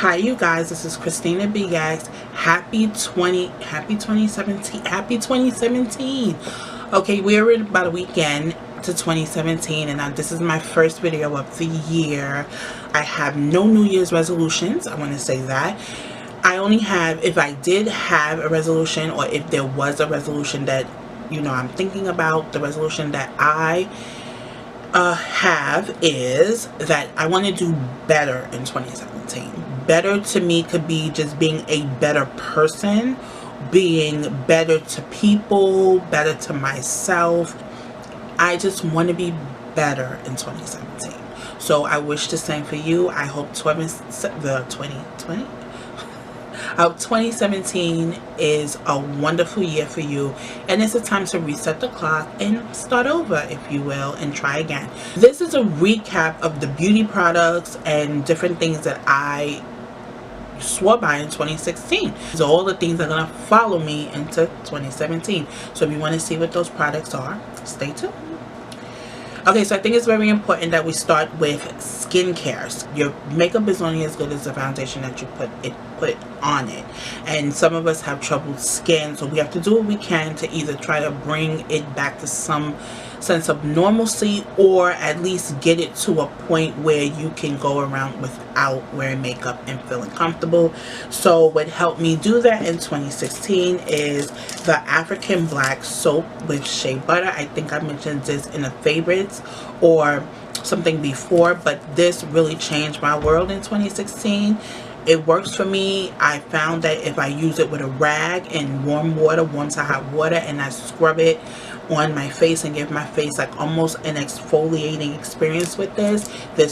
Hi you guys, this is Christina BX. Happy 2017. Okay, we're about a weekend to 2017, and this is my first video of the year. I have no New Year's resolutions. I want to say that. I only have, if I did have a resolution, or if there was a resolution that, I'm thinking about, the resolution that I have is that I want to do better in 2017. Better to me could be just being a better person, being better to people, better to myself. I just want to be better in 2017. So I wish the same for you. I hope 2017 is a wonderful year for you, and it's a time to reset the clock and start over, if you will, and try again. This is a recap of the beauty products and different things that I swore by in 2016. So all the things are going to follow me into 2017. So if you want to see what those products are, stay tuned. Okay, so I think it's very important that we start with skincare. Your makeup is only as good as the foundation that you put on it. And some of us have troubled skin, so we have to do what we can to either try to bring it back to some sense of normalcy, or at least get it to a point where you can go around without wearing makeup and feeling comfortable. So what helped me do that in 2016 is the African Black soap with shea butter. I think I mentioned this in the favorites or something before, but this really changed my world in 2016. It works for me. I found that if I use it with a rag and warm to hot water, and I scrub it on my face and give my face like almost an exfoliating experience with this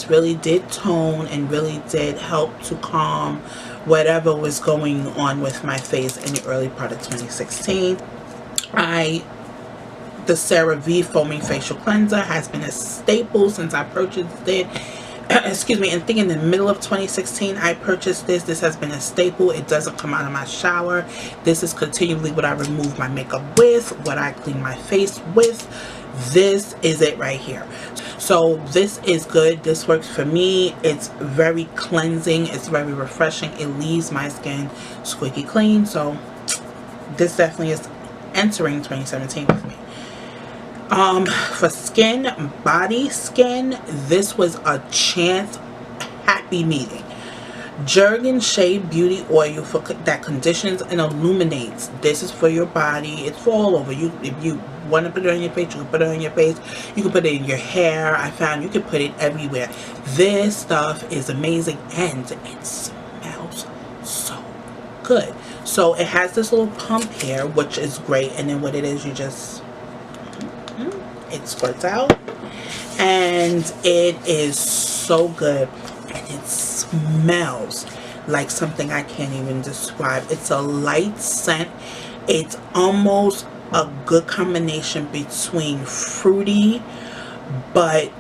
really did tone and really did help to calm whatever was going on with my face in the early part of 2016. The CeraVe Foaming Facial Cleanser has been a staple since I purchased it. Excuse me, and I think in the middle of 2016 I purchased this. This has been a staple. It doesn't come out of my shower. This is continually what I remove my makeup with, what I clean my face with. This is it right here. So this is good. This works for me. It's very cleansing. It's very refreshing. It leaves my skin squeaky clean. So this definitely is entering 2017 with me. For body skin, this was a chance happy meeting. Jergens Shea Beauty Oil that conditions and illuminates. This is for your body. It's for all over. If you want to put it on your face, you can put it on your face. You can put it in your hair. I found you can put it everywhere. This stuff is amazing, and it smells so good. So it has this little pump here, which is great, and then what it is, you just it squirts out, and it is so good, and it smells like something I can't even describe. It's a light scent. It's almost a good combination between fruity but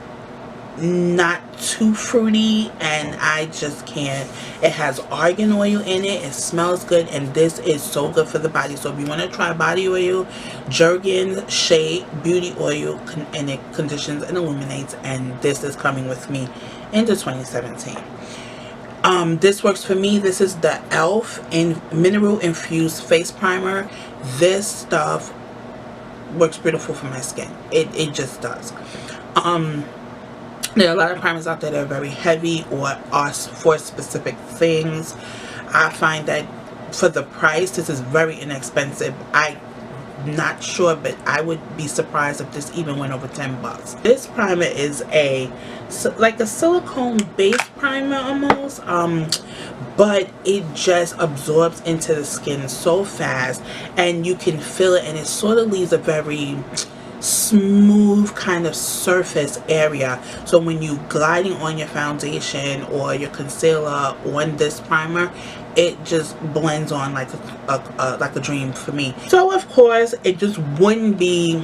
not too fruity, and I just can't. It has argan oil in it. It smells good, and this is so good for the body. So if you want to try body oil, Jergens Shea Beauty Oil, and it conditions and illuminates, and this is coming with me into 2017. This works for me. This is the e.l.f. Mineral Infused Face Primer. This stuff works beautiful for my skin. It just does. There are a lot of primers out there that are very heavy or are for specific things. I find that for the price, this is very inexpensive. I'm not sure, but I would be surprised if this even went over 10 bucks. This primer is like a silicone based primer almost, but it just absorbs into the skin so fast, and you can feel it, and it sort of leaves a very smooth kind of surface area. So when you gliding on your foundation or your concealer on this primer, it just blends on like a dream for me. So of course it just wouldn't be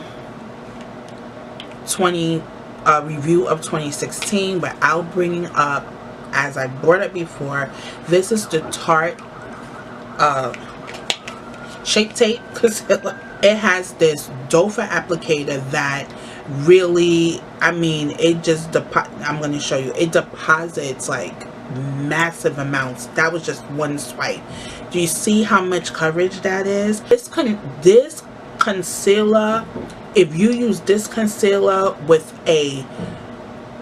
review of 2016 without bringing up, as I brought up before, this is the Tarte Shape Tape Concealer. It has this doe foot applicator that really, I mean, it just I'm going to show you, it deposits like massive amounts. That was just one swipe. Do you see how much coverage that is? This concealer, if you use this concealer with a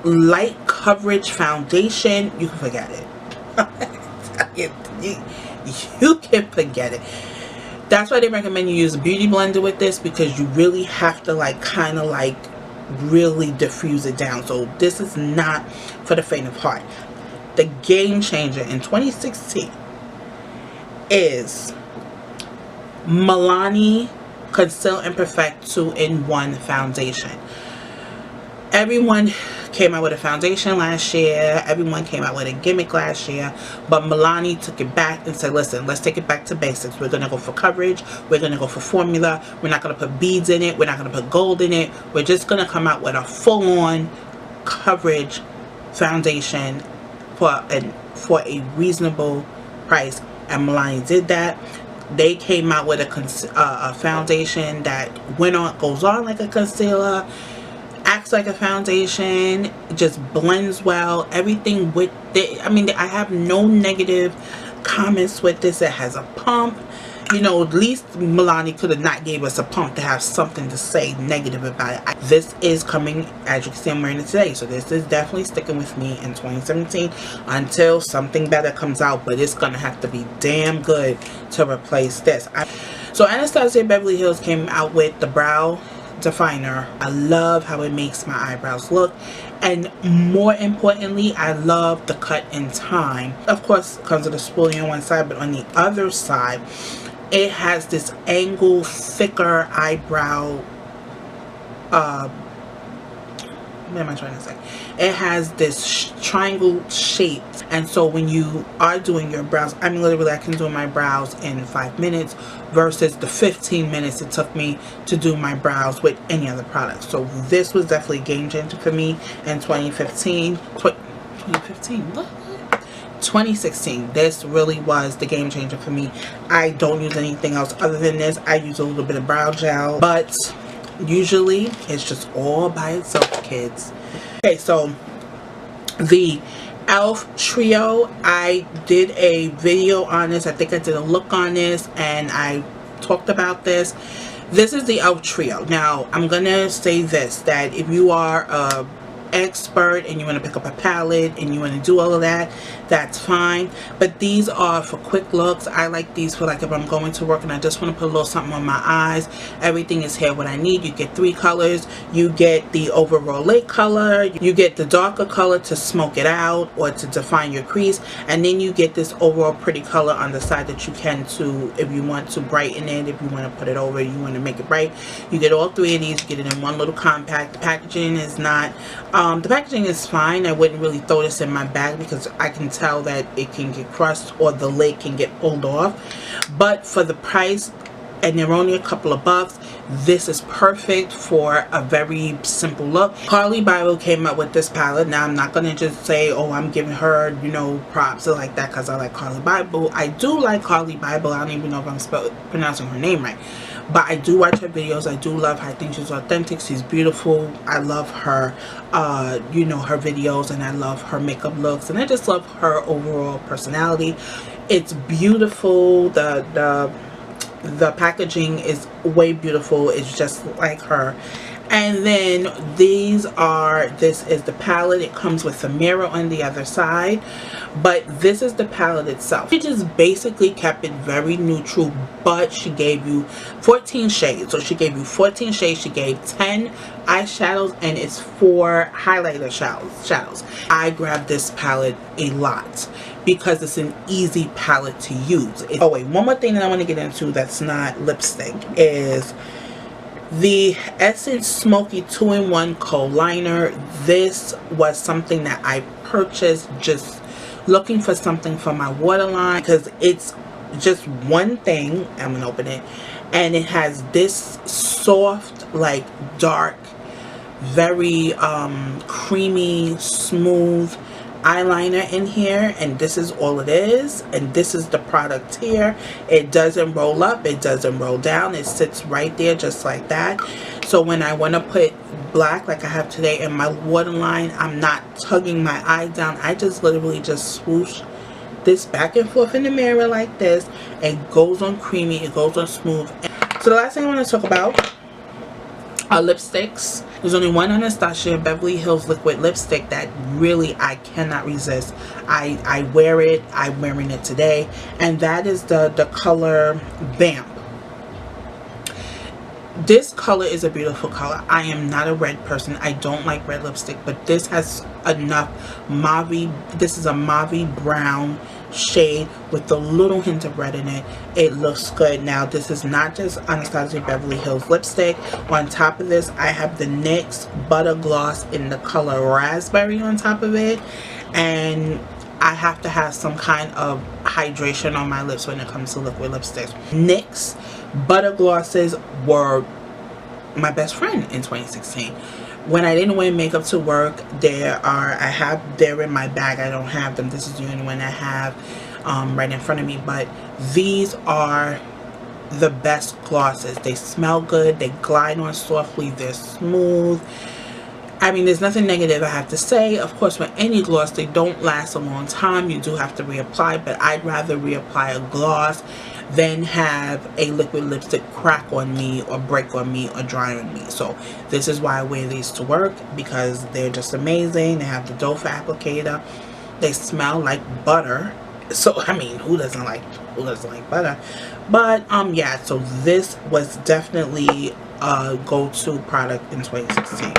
light coverage foundation, you can forget it. you can forget it. That's why they recommend you use a beauty blender with this, because you really have to like kind of like really diffuse it down. So this is not for the faint of heart. The game changer in 2016 is Milani Conceal and Perfect 2-in-1 foundation. Everyone came out with a foundation last year. Everyone came out with a gimmick last year. But Milani took it back and said, listen, let's take it back to basics. We're going to go for coverage. We're going to go for formula. We're not going to put beads in it. We're not going to put gold in it. We're just going to come out with a full-on coverage foundation for a reasonable price. And Milani did that. They came out with a foundation that goes on like a concealer, acts like a foundation, just blends well. Everything with it, I mean, I have no negative comments with this. It has a pump. You know, at least Milani could have not gave us a pump to have something to say negative about it. This is coming, as you can see, I'm wearing it today. So this is definitely sticking with me in 2017 until something better comes out. But it's going to have to be damn good to replace this. So Anastasia Beverly Hills came out with the brow definer. I love how it makes my eyebrows look, and more importantly, I love the cut in time. Of course, it comes with a spoolie on one side, but on the other side it has this angled, thicker eyebrow, what am I trying to say? It has this triangle shape, and so when you are doing your brows, I mean, literally I can do my brows in 5 minutes versus the 15 minutes it took me to do my brows with any other product. So this was definitely a game changer for me in 2015. 2015? What? 2016. This really was the game changer for me. I don't use anything else other than this. I use a little bit of brow gel, but usually it's just all by itself, kids. Okay, so the e.l.f. trio, I did a video on this. I think I did a look on this and I talked about this. This is the e.l.f. trio. Now I'm gonna say this, that if you are a expert and you want to pick up a palette and you want to do all of that, that's fine, but these are for quick looks. I like these for like if I'm going to work and I just want to put a little something on my eyes. Everything is here what I need. You get 3 colors. You get the overall lake color, you get the darker color to smoke it out or to define your crease, and then you get this overall pretty color on the side that you can to, if you want to brighten it, if you want to put it over, you want to make it bright. You get all 3 of these. You get it in one little compact. The packaging is not the packaging is fine. I wouldn't really throw this in my bag because I can tell that it can get crushed or the lid can get pulled off. But for the price, and they're only a couple of bucks, this is perfect for a very simple look. Carli Bybel came up with this palette. Now I'm not going to just say, oh, I'm giving her, you know, props or like that because I like Carli Bybel. I do like Carli Bybel. I don't even know if I'm pronouncing her name right. But I do watch her videos. I do love her. I think she's authentic. She's beautiful. I love her, you know, her videos, and I love her makeup looks, and I just love her overall personality. It's beautiful. The packaging is way beautiful. It's just like her. And then this is the palette. It comes with a mirror on the other side, but this is the palette itself. She just basically kept it very neutral, but she gave you 14 shades. So she gave you 14 shades. She gave 10 eyeshadows, and it's 4 highlighter shadows. I grabbed this palette a lot because it's an easy palette to use. Oh wait, one more thing that I want to get into that's not lipstick is the Essence Smoky 2-in-1 Kohl Liner. This was something that I purchased just looking for something for my waterline, because it's just one thing. I'm going to open it, and it has this soft, like dark, very creamy, smooth eyeliner in here, and this is all it is, and this is the product here. It doesn't roll up, it doesn't roll down, it sits right there just like that. So when I want to put black like I have today in my waterline, I'm not tugging my eye down. I just literally just swoosh this back and forth in the mirror like this. It goes on creamy, it goes on smooth. So the last thing I want to talk about are lipsticks. There's only one Anastasia Beverly Hills liquid lipstick that really I cannot resist. I wear it. I'm wearing it today, and that is the color Vamp. This color is a beautiful color. I am not a red person. I don't like red lipstick, but this has enough mauve. This is a mauve brown shade with a little hint of red in it. It looks good. Now this is not just Anastasia Beverly Hills lipstick. On top of this, I have the NYX Butter Gloss in the color Raspberry on top of it, and I have to have some kind of hydration on my lips when it comes to liquid lipsticks. NYX Butter Glosses were my best friend in 2016. When I didn't wear makeup to work, they're in my bag. I don't have them. This is the only one I have right in front of me. But these are the best glosses. They smell good. They glide on softly. They're smooth. I mean, there's nothing negative I have to say. Of course, with any gloss, they don't last a long time. You do have to reapply, but I'd rather reapply a gloss than have a liquid lipstick crack on me or break on me or dry on me. So this is why I wear these to work, because they're just amazing. They have the doe foot applicator. They smell like butter. So I mean, who doesn't like butter? But yeah, so this was definitely a go-to product in 2016.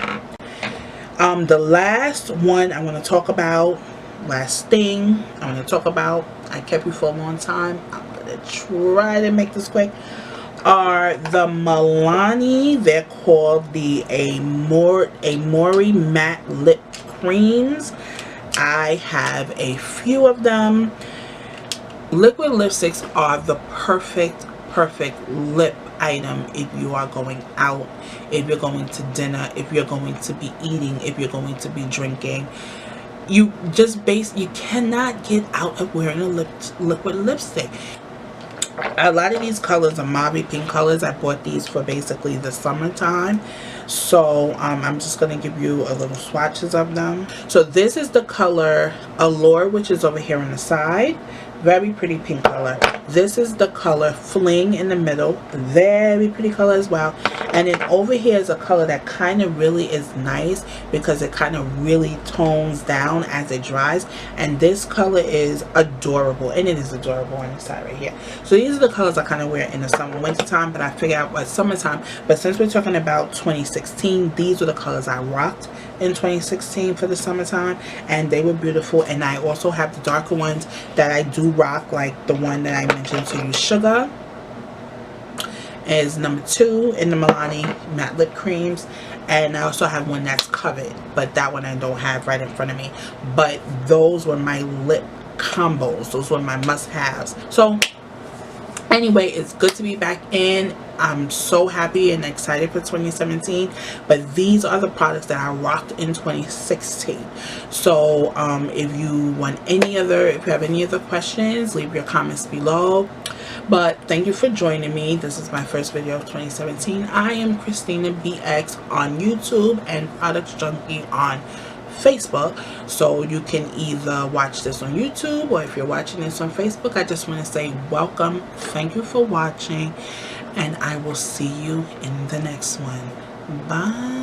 The last one I want to talk about, last thing I want to talk about, I kept you for a long time, I'm going to try to make this quick, are the Milani. They're called the Amore Matte Lip Creams. I have a few of them. Liquid lipsticks are the perfect lip item if you are going out, if you're going to dinner, if you're going to be eating, if you're going to be drinking. You cannot get out of wearing a liquid lipstick. A lot of these colors are mauve pink colors. I bought these for basically the summertime. So I'm just going to give you a little swatches of them. So this is the color Allure, which is over here on the side. Very pretty pink color. This is the color Fling in the middle. Very pretty color as well. And then over here is a color that kind of really is nice because it kind of really tones down as it dries. And this color is adorable. And it is adorable on the side right here. So these are the colors I kind of wear in the summer, winter time. But I figured out what summertime. But since we're talking about 2016, these are the colors I rocked in 2016 for the summertime, and they were beautiful. And I also have the darker ones that I do rock, like the one that I mentioned to you, Sugar, is number 2 in the Milani matte lip creams. And I also have one that's covered, but that one I don't have right in front of me. But those were my lip combos. Those were my must-haves. So anyway, it's good to be back in. I'm so happy and excited for 2017, but these are the products that I rocked in 2016. So if you have any other questions, leave your comments below. But thank you for joining me. This is my first video of 2017. I am Christina BX on YouTube and Products Junkie on Facebook. So you can either watch this on YouTube, or if you're watching this on Facebook, I just want to say welcome. Thank you for watching, and I will see you in the next one. Bye.